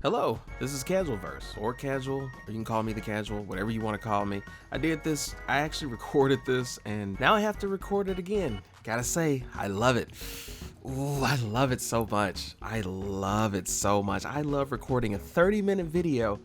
Hello, this is Casualverse, or Casual, or you can call me the Casual, whatever you want to call me. I actually recorded this, and now I have to record it again. Gotta say, I love it. Ooh, I love it so much. I love recording a 30-minute video,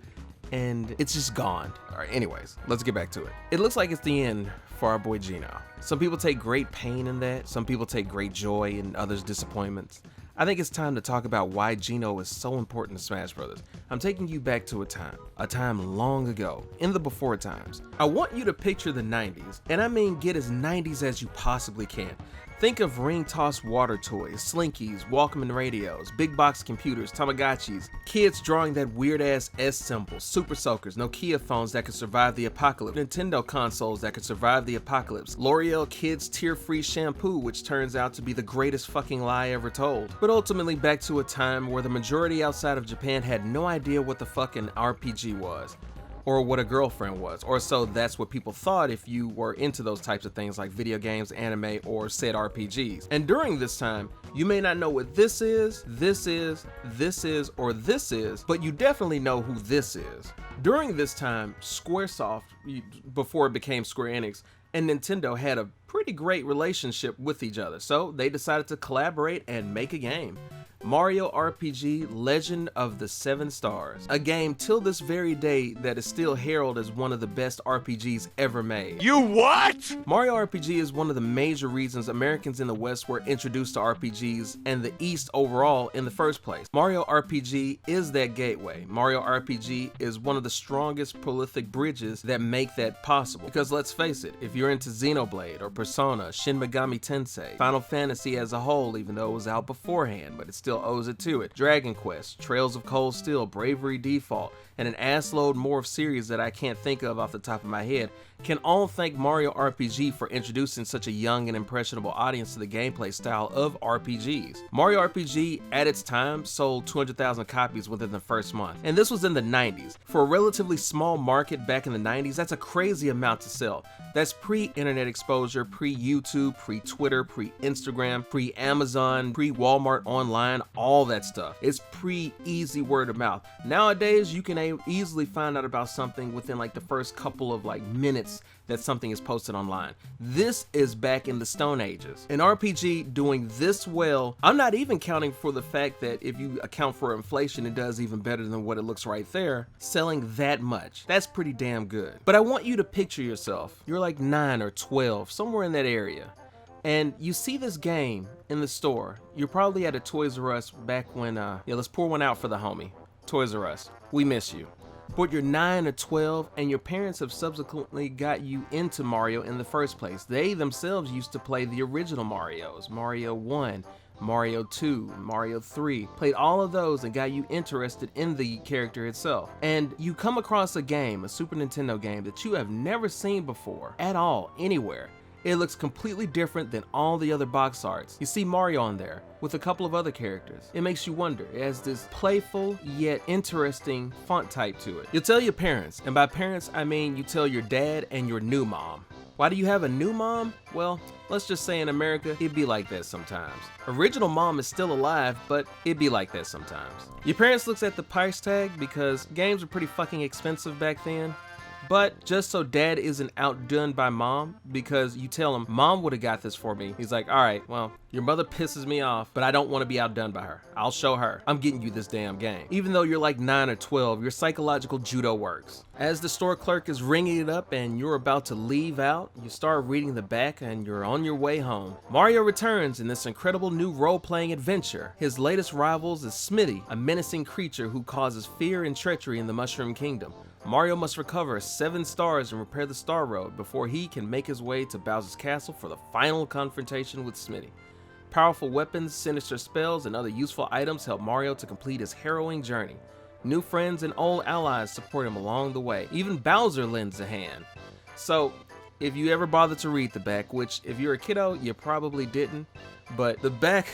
and it's just gone. All right, anyways, let's get back to it. It looks like it's the end for our boy Geno. Some people take great pain in that, some people take great joy in others' disappointments. I think it's time to talk about why Geno is so important to Smash Brothers. I'm taking you back to a time long ago, in the before times. I want you to picture the 90s, and I mean get as 90s as you possibly can. Think of ring-tossed water toys, Slinkies, Walkman radios, big box computers, Tamagotchis, kids drawing that weird-ass S symbol, Super Soakers, Nokia phones that could survive the apocalypse, Nintendo consoles that could survive the apocalypse, L'Oreal Kids tear-free shampoo, which turns out to be the greatest fucking lie ever told. But ultimately back to a time where the majority outside of Japan had no idea what the fucking RPG was, or what a girlfriend was, or so that's what people thought if you were into those types of things like video games, anime, or said RPGs. And during this time, you may not know what this is, or this is, but you definitely know who this is. During this time, Squaresoft, before it became Square Enix, and Nintendo had a pretty great relationship with each other, so they decided to collaborate and make a game. Mario RPG Legend of the Seven Stars, a game till this very day that is still heralded as one of the best RPGs ever made. You what? Mario RPG is one of the major reasons Americans in the West were introduced to RPGs and the East overall in the first place. Mario RPG is that gateway. Mario RPG is one of the strongest prolific bridges that make that possible. Because let's face it, if you're into Xenoblade or Persona, Shin Megami Tensei, Final Fantasy as a whole, even though it was out beforehand, but it still owes it to it, Dragon Quest, Trails of Cold Steel, Bravery Default, and an assload more of series that I can't think of off the top of my head, can all thank Mario RPG for introducing such a young and impressionable audience to the gameplay style of RPGs. Mario RPG, at its time, sold 200,000 copies within the first month, and this was in the 90s. For a relatively small market back in the 90s, that's a crazy amount to sell. That's pre-internet exposure, pre-YouTube, pre-Twitter, pre-Instagram, pre-Amazon, pre-Walmart online, all that stuff. It's pre-easy word of mouth. Nowadays, you can easily find out about something within like the first couple of minutes that something is posted online. This is back in the Stone Ages. An RPG doing this well, I'm not even counting for the fact that if you account for inflation, it does even better than what it looks right there, selling that much. That's pretty damn good. But I want you to picture yourself. You're like 9 or 12, somewhere in that area, and you see this game in the store. You're probably at a Toys R Us back when, let's pour one out for the homie. Toys R Us, we miss you. But you're 9 or 12, and your parents have subsequently got you into Mario in the first place. They themselves used to play the original Marios, Mario 1, Mario 2, Mario 3, played all of those and got you interested in the character itself. And you come across a game, a Super Nintendo game, that you have never seen before, at all, anywhere. It looks completely different than all the other box arts. You see Mario on there, with a couple of other characters. It makes you wonder. It has this playful, yet interesting font type to it. You'll tell your parents, and by parents, I mean you tell your dad and your new mom. Why do you have a new mom? Well, let's just say in America, it'd be like that sometimes. Original mom is still alive, but it'd be like that sometimes. Your parents looks at the price tag because games were pretty fucking expensive back then. But just so dad isn't outdone by mom, because you tell him, mom would have got this for me. He's like, all right, well, your mother pisses me off, but I don't want to be outdone by her. I'll show her. I'm getting you this damn game. Even though you're like 9 or 12, your psychological judo works. As the store clerk is ringing it up and you're about to leave out, you start reading the back and you're on your way home. Mario returns in this incredible new role-playing adventure. His latest rivals is Smitty, a menacing creature who causes fear and treachery in the Mushroom Kingdom. Mario must recover 7 stars and repair the Star Road before he can make his way to Bowser's Castle for the final confrontation with Smitty. Powerful weapons, sinister spells, and other useful items help Mario to complete his harrowing journey. New friends and old allies support him along the way. Even Bowser lends a hand. So, if you ever bother to read the back, which if you're a kiddo, you probably didn't, but the back...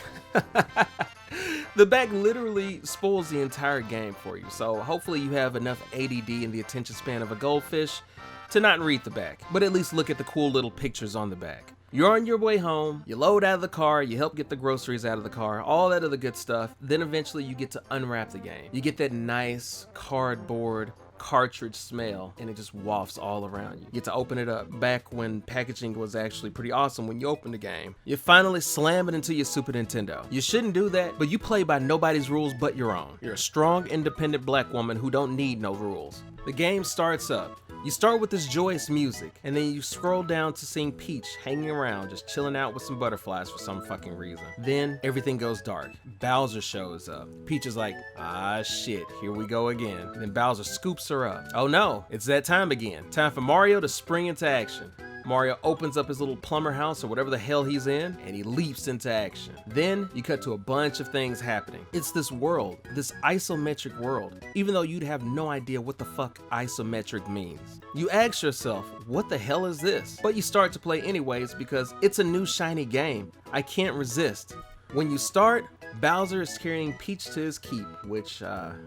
The back literally spoils the entire game for you, so hopefully you have enough ADD in the attention span of a goldfish to not read the back, but at least look at the cool little pictures on the back. You're on your way home, you load out of the car, you help get the groceries out of the car, all that other good stuff. Then eventually you get to unwrap the game. You get that nice cardboard cartridge smell, and it just wafts all around you. You get to open it up. Back when packaging was actually pretty awesome, when you open the game, you finally slam it into your Super Nintendo. You shouldn't do that, but you play by nobody's rules but your own. You're a strong, independent black woman who don't need no rules. The game starts up. You start with this joyous music, and then you scroll down to seeing Peach hanging around, just chilling out with some butterflies for some fucking reason. Then everything goes dark. Bowser shows up. Peach is like, ah shit, here we go again. And then Bowser scoops her up. Oh no, it's that time again. Time for Mario to spring into action. Mario opens up his little plumber house or whatever the hell he's in, and he leaps into action. Then you cut to a bunch of things happening. It's this world, this isometric world, even though you'd have no idea what the fuck isometric means. You ask yourself, what the hell is this? But you start to play anyways because it's a new shiny game. I can't resist. When you start, Bowser is carrying Peach to his keep, which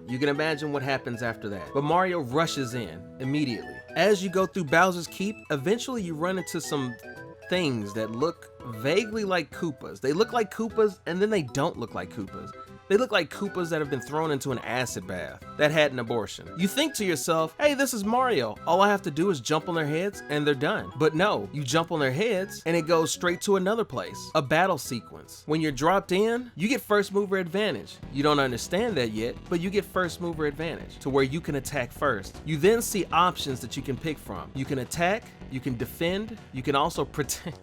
you can imagine what happens after that. But Mario rushes in immediately. As you go through Bowser's keep, eventually you run into some things that look vaguely like Koopas. They look like Koopas, and then they don't look like Koopas. They look like Koopas that have been thrown into an acid bath that had an abortion. You think to yourself, hey, this is Mario. All I have to do is jump on their heads and they're done. But no, you jump on their heads and it goes straight to another place, a battle sequence. When you're dropped in, you get first mover advantage. You don't understand that yet, but you get first mover advantage to where you can attack first. You then see options that you can pick from. You can attack, you can defend, you can also protect.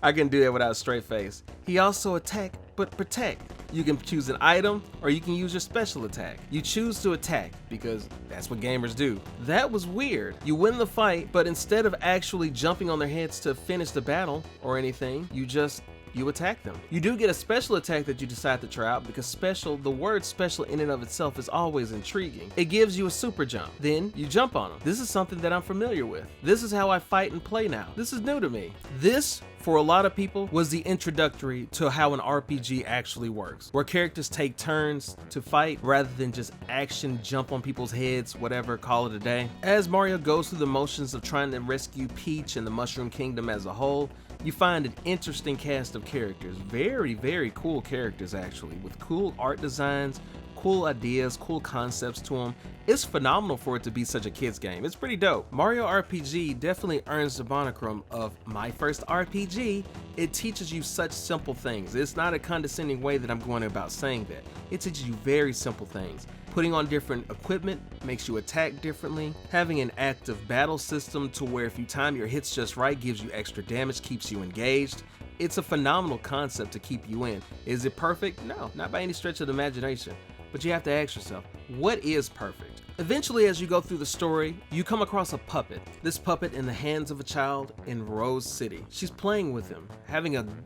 I can do that without a straight face. He also attack, but protect. You can choose an item, or you can use your special attack. You choose to attack, because that's what gamers do. That was weird. You win the fight, but instead of actually jumping on their heads to finish the battle or anything, you attack them. You do get a special attack that you decide to try out because special, the word special in and of itself is always intriguing. It gives you a super jump. Then you jump on them. This is something that I'm familiar with. This is how I fight and play now. This is new to me. This, for a lot of people, was the introductory to how an RPG actually works, where characters take turns to fight rather than just action, jump on people's heads, whatever, call it a day. As Mario goes through the motions of trying to rescue Peach and the Mushroom Kingdom as a whole, you find an interesting cast of characters. Very, very cool characters actually, with cool art designs, cool ideas, cool concepts to them. It's phenomenal for it to be such a kid's game. It's pretty dope. Mario RPG definitely earns the monochrome of my first RPG. It teaches you such simple things. It's not a condescending way that I'm going about saying that. It teaches you very simple things. Putting on different equipment makes you attack differently. Having an active battle system to where if you time your hits just right gives you extra damage, keeps you engaged. It's a phenomenal concept to keep you in. Is it perfect? No, not by any stretch of the imagination. But you have to ask yourself, what is perfect? Eventually, as you go through the story, you come across a puppet. This puppet in the hands of a child in Rose City. She's playing with him,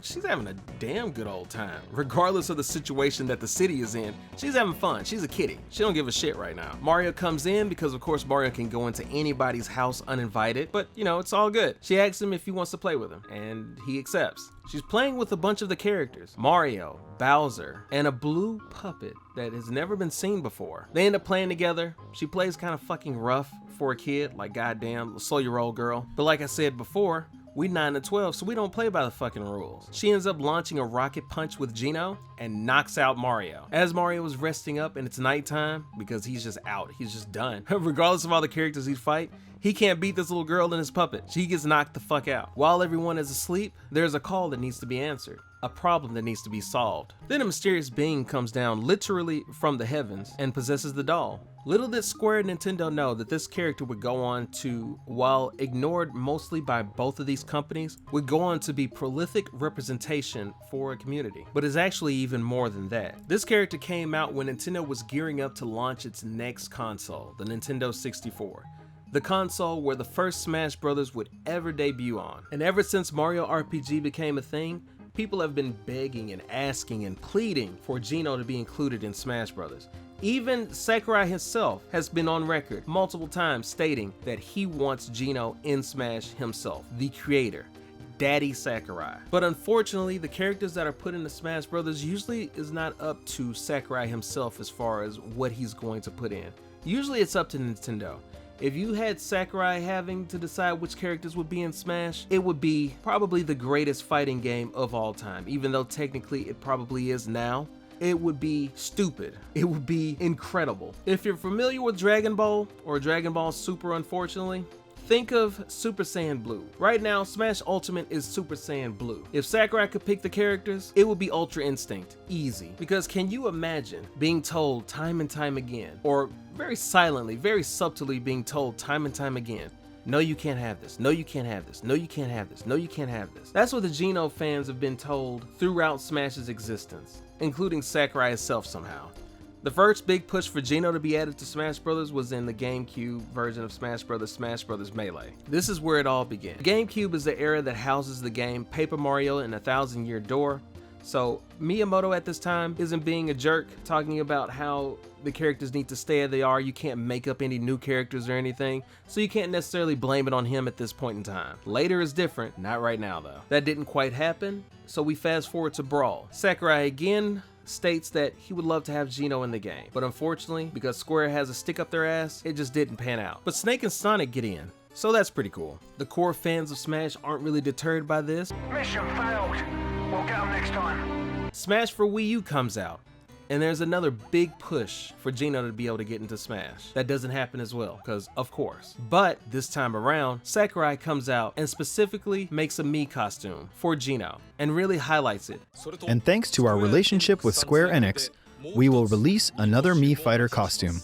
she's having a damn good old time. Regardless of the situation that the city is in, she's having fun. She's a kitty. She don't give a shit right now. Mario comes in because of course Mario can go into anybody's house uninvited, but you know, it's all good. She asks him if he wants to play with him, and he accepts. She's playing with a bunch of the characters. Mario, Bowser, and a blue puppet that has never been seen before. They end up playing together. She plays kind of fucking rough for a kid, like goddamn, slow your roll, girl. But like I said before, we 9 to 12, so we don't play by the fucking rules. She ends up launching a rocket punch with Geno and knocks out Mario. As Mario is resting up and it's nighttime, because he's just out, he's just done. Regardless of all the characters he fight, he can't beat this little girl and his puppet. She gets knocked the fuck out. While everyone is asleep, there's a call that needs to be answered. A problem that needs to be solved. Then a mysterious being comes down literally from the heavens and possesses the doll. Little did Square and Nintendo know that this character would go on to, while ignored mostly by both of these companies, would go on to be prolific representation for a community. But it's actually even more than that. This character came out when Nintendo was gearing up to launch its next console, the Nintendo 64. The console where the first Smash Bros. Would ever debut on. And ever since Mario RPG became a thing, people have been begging and asking and pleading for Geno to be included in Smash Bros. Even Sakurai himself has been on record multiple times stating that he wants Geno in Smash himself, the creator, Daddy Sakurai. But unfortunately, the characters that are put into Smash Bros. Usually is not up to Sakurai himself as far as what he's going to put in. Usually it's up to Nintendo. If you had Sakurai having to decide which characters would be in Smash, it would be probably the greatest fighting game of all time, even though technically it probably is now. It would be stupid. It would be incredible. If you're familiar with Dragon Ball, or Dragon Ball Super unfortunately, think of Super Saiyan Blue. Right now, Smash Ultimate is Super Saiyan Blue. If Sakurai could pick the characters, it would be Ultra Instinct. Easy. Because can you imagine being told time and time again, or very silently, very subtly being told time and time again, no, you can't have this. No, you can't have this. No, you can't have this. No, you can't have this. That's what the Geno fans have been told throughout Smash's existence, including Sakurai himself somehow. The first big push for Geno to be added to Smash Bros. Was in the GameCube version of Smash Bros. Melee. This is where it all began. The GameCube is the era that houses the game Paper Mario and a Thousand Year Door. So Miyamoto at this time isn't being a jerk, talking about how the characters need to stay as they are. You can't make up any new characters or anything, so you can't necessarily blame it on him at this point in time. Later is different, not right now though. That didn't quite happen, so we fast forward to Brawl. Sakurai again states that he would love to have Geno in the game, but unfortunately, because Square has a stick up their ass, it just didn't pan out. But Snake and Sonic get in, so that's pretty cool. The core fans of Smash aren't really deterred by this. Mission failed. We'll get them next time. Smash for Wii U comes out, and there's another big push for Geno to be able to get into Smash. That doesn't happen as well, because of course. But this time around, Sakurai comes out and specifically makes a Mii costume for Geno, and really highlights it. And thanks to our relationship with Square Enix, we will release another Mii Fighter costume.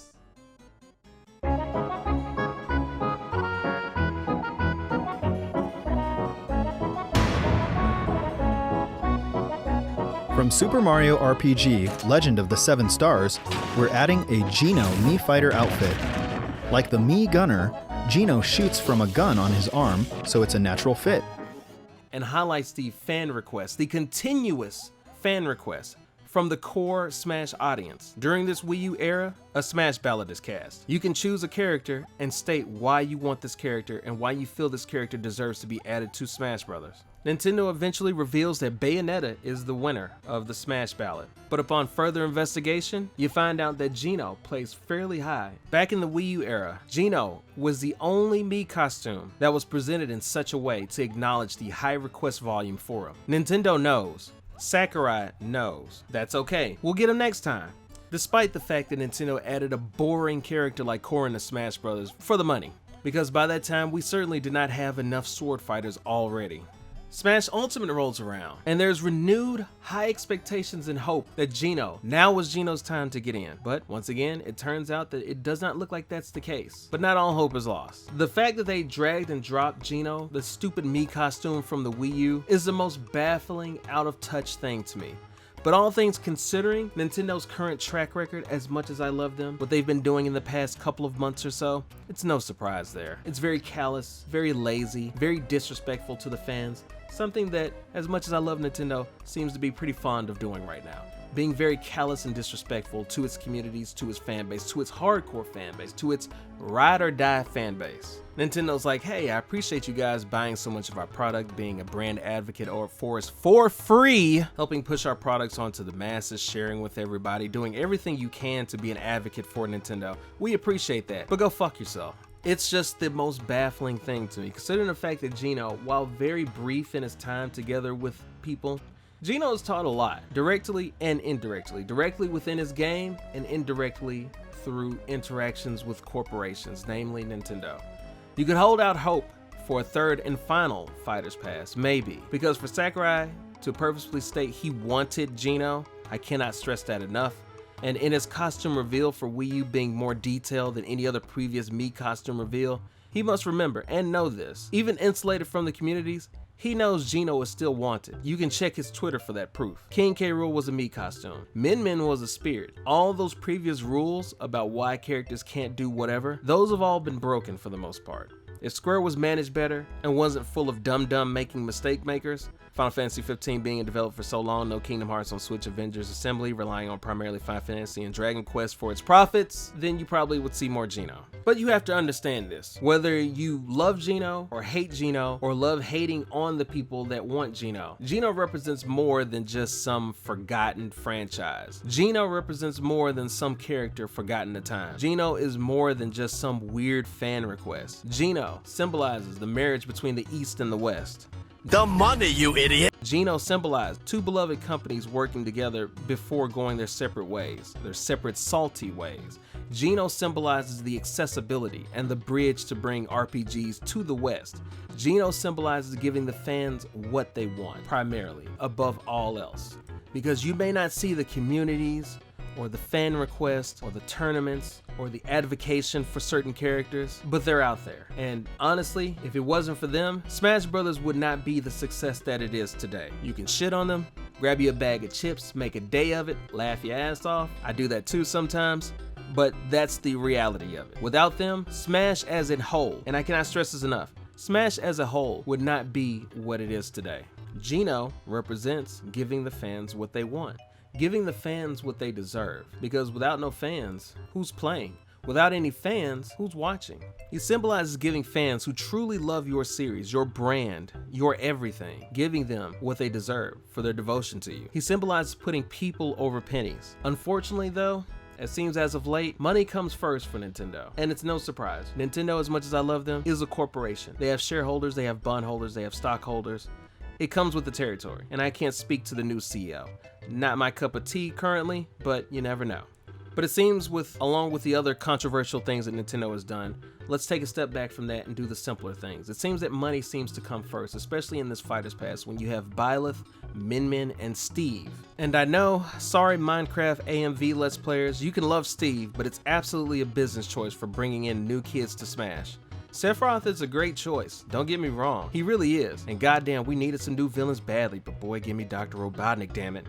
From Super Mario RPG Legend of the Seven Stars, we're adding a Geno Mii Fighter outfit. Like the Mii Gunner, Geno shoots from a gun on his arm, so it's a natural fit. And highlights the fan requests, the continuous fan requests from the core Smash audience. During this Wii U era, a Smash ballot is cast. You can choose a character and state why you want this character and why you feel this character deserves to be added to Smash Bros. Nintendo eventually reveals that Bayonetta is the winner of the Smash ballot, but upon further investigation, you find out that Geno plays fairly high. Back in the Wii U era, Geno was the only Mii costume that was presented in such a way to acknowledge the high request volume for him. Nintendo knows. Sakurai knows. That's okay. We'll get him next time. Despite the fact that Nintendo added a boring character like Korra to Smash Bros. For the money, because by that time we certainly did not have enough sword fighters already. Smash Ultimate rolls around, and there's renewed high expectations and hope that Geno, now was Geno's time to get in. But once again, it turns out that it does not look like that's the case. But not all hope is lost. The fact that they dragged and dropped Geno, the stupid Mii costume from the Wii U, is the most baffling, out of touch thing to me. But all things considering, Nintendo's current track record, as much as I love them, what they've been doing in the past couple of months or so, it's no surprise there. It's very callous, very lazy, very disrespectful to the fans. Something that, as much as I love Nintendo, seems to be pretty fond of doing right now. Being very callous and disrespectful to its communities, to its fan base, to its hardcore fan base, to its ride or die fan base. Nintendo's like, hey, I appreciate you guys buying so much of our product, being a brand advocate for us for free, helping push our products onto the masses, sharing with everybody, doing everything you can to be an advocate for Nintendo. We appreciate that, but go fuck yourself. It's just the most baffling thing to me, considering the fact that Geno, while very brief in his time together with people, Geno has taught a lot, directly and indirectly, directly within his game and indirectly through interactions with corporations, namely Nintendo. You could hold out hope for a third and final Fighter's Pass, maybe, because for Sakurai to purposefully state he wanted Geno, I cannot stress that enough. And in his costume reveal for Wii U being more detailed than any other previous Mii costume reveal, he must remember and know this. Even insulated from the communities, he knows Geno is still wanted. You can check his Twitter for that proof. King K. Rool was a Mii costume. Min Min was a spirit. All those previous rules about why characters can't do whatever, those have all been broken for the most part. If Square was managed better and wasn't full of dumb making mistake makers, Final Fantasy 15 being in development for so long, no Kingdom Hearts on Switch, Avengers Assembly, relying on primarily Final Fantasy and Dragon Quest for its profits, then you probably would see more Geno. But you have to understand this. Whether you love Geno or hate Geno or love hating on the people that want Geno, Geno represents more than just some forgotten franchise. Geno represents more than some character forgotten at time. Geno is more than just some weird fan request. Geno symbolizes the marriage between the East and the West. The money, you idiot! Geno symbolized two beloved companies working together before going their separate ways, their separate salty ways. Geno symbolizes the accessibility and the bridge to bring RPGs to the West. Geno symbolizes giving the fans what they want, primarily, above all else. Because you may not see the communities, or the fan requests, or the tournaments, or the advocation for certain characters, but they're out there. And honestly, if it wasn't for them, Smash Brothers would not be the success that it is today. You can shit on them, grab you a bag of chips, make a day of it, laugh your ass off. I do that too sometimes, but that's the reality of it. Without them, Smash as a whole, and I cannot stress this enough, Smash as a whole would not be what it is today. Geno represents giving the fans what they want. Giving the fans what they deserve, because without no fans, who's playing? Without any fans, who's watching? He symbolizes giving fans who truly love your series, your brand, your everything, giving them what they deserve for their devotion to you. He symbolizes putting people over pennies. Unfortunately though, it seems as of late, money comes first for Nintendo. And it's no surprise. Nintendo, as much as I love them, is a corporation. They have shareholders, they have bondholders, they have stockholders. It comes with the territory, and I can't speak to the new CEO. Not my cup of tea currently, but you never know. But it seems along with the other controversial things that Nintendo has done, let's take a step back from that and do the simpler things. It seems that money seems to come first, especially in this Fighter's Pass when you have Byleth, Min Min, and Steve. And I know, sorry Minecraft AMV Let's Players, you can love Steve, but it's absolutely a business choice for bringing in new kids to Smash. Sephiroth is a great choice, don't get me wrong, he really is, and goddamn we needed some new villains badly, but boy give me Dr. Robotnik, damn it.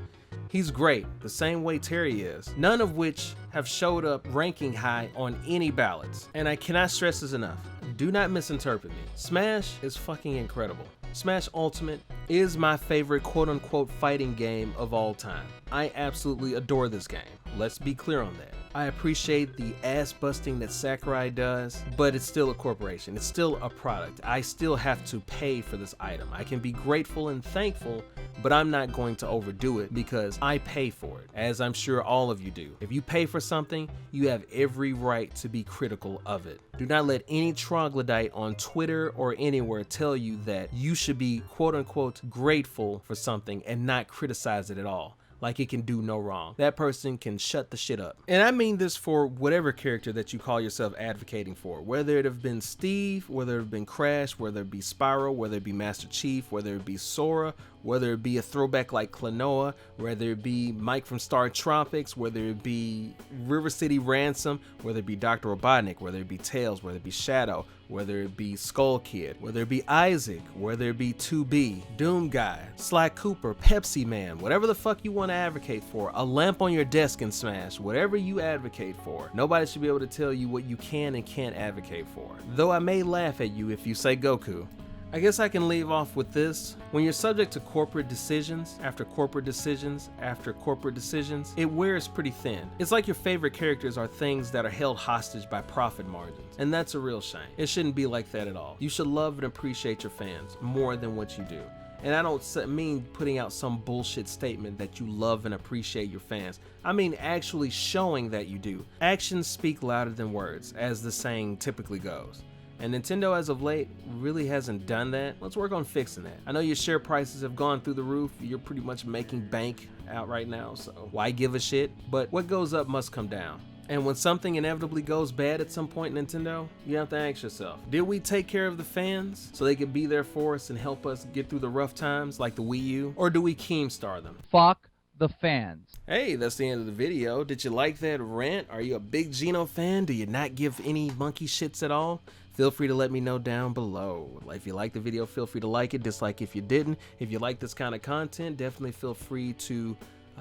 He's great, the same way Terry is, none of which have showed up ranking high on any ballots. And I cannot stress this enough, do not misinterpret me, Smash is fucking incredible. Smash Ultimate is my favorite quote-unquote fighting game of all time. I absolutely adore this game, let's be clear on that. I appreciate the ass busting that Sakurai does, but it's still a corporation. It's still a product. I still have to pay for this item. I can be grateful and thankful, but I'm not going to overdo it because I pay for it, as I'm sure all of you do. If you pay for something, you have every right to be critical of it. Do not let any troglodyte on Twitter or anywhere tell you that you should be quote unquote grateful for something and not criticize it at all. Like it can do no wrong. That person can shut the shit up. And I mean this for whatever character that you call yourself advocating for. Whether it have been Steve, whether it have been Crash, whether it be Spyro, whether it be Master Chief, whether it be Sora, whether it be a throwback like Klonoa, whether it be Mike from Star Tropics, whether it be River City Ransom, whether it be Dr. Robotnik, whether it be Tails, whether it be Shadow, whether it be Skull Kid, whether it be Isaac, whether it be 2B, Doom Guy, Sly Cooper, Pepsi Man, whatever the fuck you want to advocate for, a lamp on your desk in Smash, whatever you advocate for, nobody should be able to tell you what you can and can't advocate for. Though I may laugh at you if you say Goku. I guess I can leave off with this. When you're subject to corporate decisions, after corporate decisions, after corporate decisions, it wears pretty thin. It's like your favorite characters are things that are held hostage by profit margins, and that's a real shame. It shouldn't be like that at all. You should love and appreciate your fans more than what you do. And I don't mean putting out some bullshit statement that you love and appreciate your fans. I mean actually showing that you do. Actions speak louder than words, as the saying typically goes. And Nintendo as of late really hasn't done that. Let's work on fixing that. I know your share prices have gone through the roof. You're pretty much making bank out right now, so why give a shit? But what goes up must come down. And when something inevitably goes bad at some point in Nintendo, you have to ask yourself, did we take care of the fans so they could be there for us and help us get through the rough times like the Wii U? Or do we Keemstar them? Fuck the fans. Hey, that's the end of the video. Did you like that rant? Are you a big Geno fan? Do you not give any monkey shits at all? Feel free to let me know down below. If you liked the video, feel free to like it, dislike if you didn't. If you like this kind of content, definitely feel free to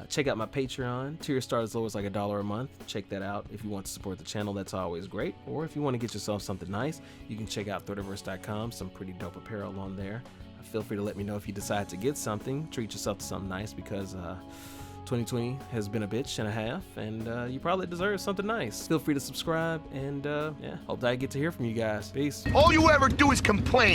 check out my Patreon. Tier start as low as like $1 a month. Check that out if you want to support the channel. That's always great. Or if you want to get yourself something nice, you can check out Threadiverse.com. Some pretty dope apparel on there. Feel free to let me know if you decide to get something. Treat yourself to something nice, because 2020 has been a bitch and a half, and you probably deserve something nice. Feel free to subscribe, and yeah, hope that I get to hear from you guys. Peace. All you ever do is complain.